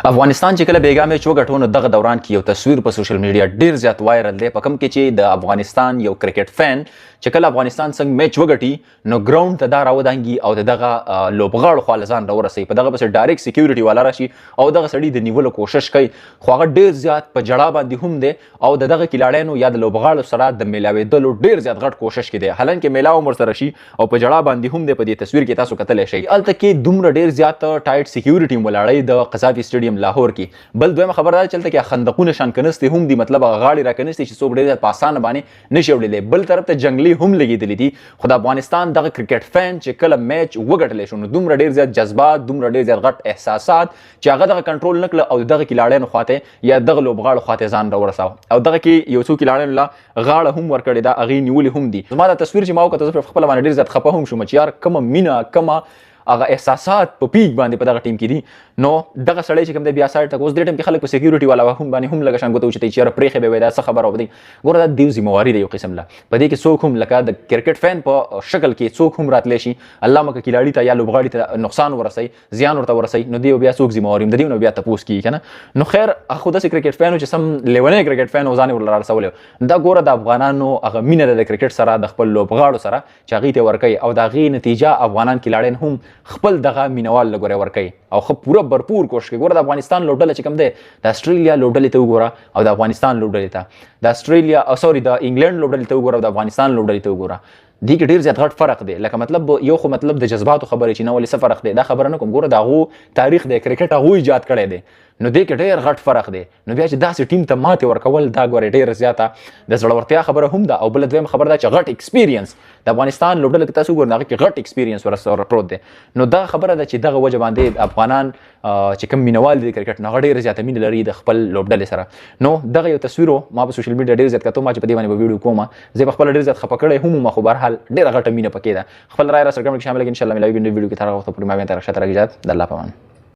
افغانستان چې کله بیګا میچ وګټو نو دغه دوران کې یو تصویر په سوشل میډیا ډیر زیات وایرل دی په کوم کې چې د افغانستان یو کرکټ فین چې کله افغانستان څنګه میچ وګټي نو ګراوند ته دا راودانګي او دغه لوبغاړو خو لزان راورسي په دغه بس ډایرکټ سکیورټي والا راشي او دغه سړی د نیولو کوشش کوي خو هغه ډیر زیات په جړه باندې هم دی او دغه کلاړینو یا د لوبغاړو سره د ملاویدلو ډیر زیات غټ کوشش کوي حالانکه ملاو مر سره شي او په جړه باندې هم دی په دې تصویر کې تاسو کتلی شئ الته کې دومره ډیر زیات ټایټ سکیورټي ولاړی د قذافي سټیډیم لاهور کې بل دویمه خبر دا چلته کې خندقونه شان کنيستي هم دي مطلب غاړي را کنيستي چې څوک ډیر په اسانه باندې نشي وړلې بل طرف ته جنگلي هم لګیدلې دي خو د افغانستان دغه کرکټ فین چې کله میچ وګټلی شو نو دومره ډیر زیات جذبات دومره ډیر زیات غټ احساسات چې هغه دغه کنټرول نکړه او دغه کلاړینو خواته یا دغه لوبغاړو خواته ځان راورساو او دغه کې یو څو کلاړینو لا غاړه هم ورکړې دا اغي نیولې هم دي زما دا تصویر چې ما وکړه په خپل باندې ډیر زیات خپه هم شوم چې یار کومه مینا کومه هغه احساسات په پیک باندې په دغه ټیم کې دي نو دغه سړی چې کوم دی بیا سایډ ته اوس دې ټیم کې خلک په سکیورټي والا هم باندې هم لګه شانګو ته چې چیرې پرېخې به وای دا څه خبره وبدي ګوره دا دیو ذمہواری دی یو قسم لا په دې کې څوک هم لکه د کرکټ فین په شکل کې څوک هم راتلی شي الله مکه کلاړي ته یا لوبغاړي ته نقصان ورسي زیان ورته ورسي نو دی بیا څوک ذمہواری د دې نو بیا تاسو کی کنه نو خیر خو د کرکټ فین چې سم لیونی کرکټ فین وزانه ولر رسول دا ګوره د افغانانو هغه مینه د کرکټ سره د خپل لوبغاړو سره چې هغه ته ورکي او دا غي نتیجه افغانان کلاړین هم خپل دغه مینوال لګوري ورکي او خو پوره برپور کوشش کوي ګوره د افغانستان لوبډله چې کوم دی د استرالیا لوبډلې ته وګوره او د افغانستان لوبډلې ته د استرالیا او سوري د انګلند لوبډلې ته وګوره او د افغانستان لوبډلې ته وګوره دې کې ډیر زیات غټ فرق دی لکه مطلب یو خو مطلب د جذباتو خبرې چې نو ولې څه فرق دی دا خبره نه کوم ګوره دا غو تاریخ د کرکټ هغه ایجاد کړی دی نو دې کې ډیر غټ فرق دی نو بیا چې داسې ټیم ته ماته ورکول دا ګوره ډیر زیاته د زړورتیا خبره هم ده او بل دویم خبر دا چې غټ ایکسپیرینس د افغانستان لوبډله کې تاسو ګورئ هغه کې غټ ایکسپیرینس ورسره پروت دی نو دا خبره ده چې دغه وجه باندې افغانان چې کوم مینوال دي کرکټ نه ډیر زیاته مینه لري د خپل لوبډلې سره نو دغه یو تصویر ما په سوشل میډیا ډیر زیات کتو ما چې په دې باندې ویډیو کومه زه په خپل ډیر زیات خپه کړی هم ما خو بهر حال ډیر غټه مینه پکې ده خپل رائے را سره کوم شامل کې ان شاء الله ملایو ویډیو کې تر هغه وخت پورې ما به تر شته راځي د الله پامان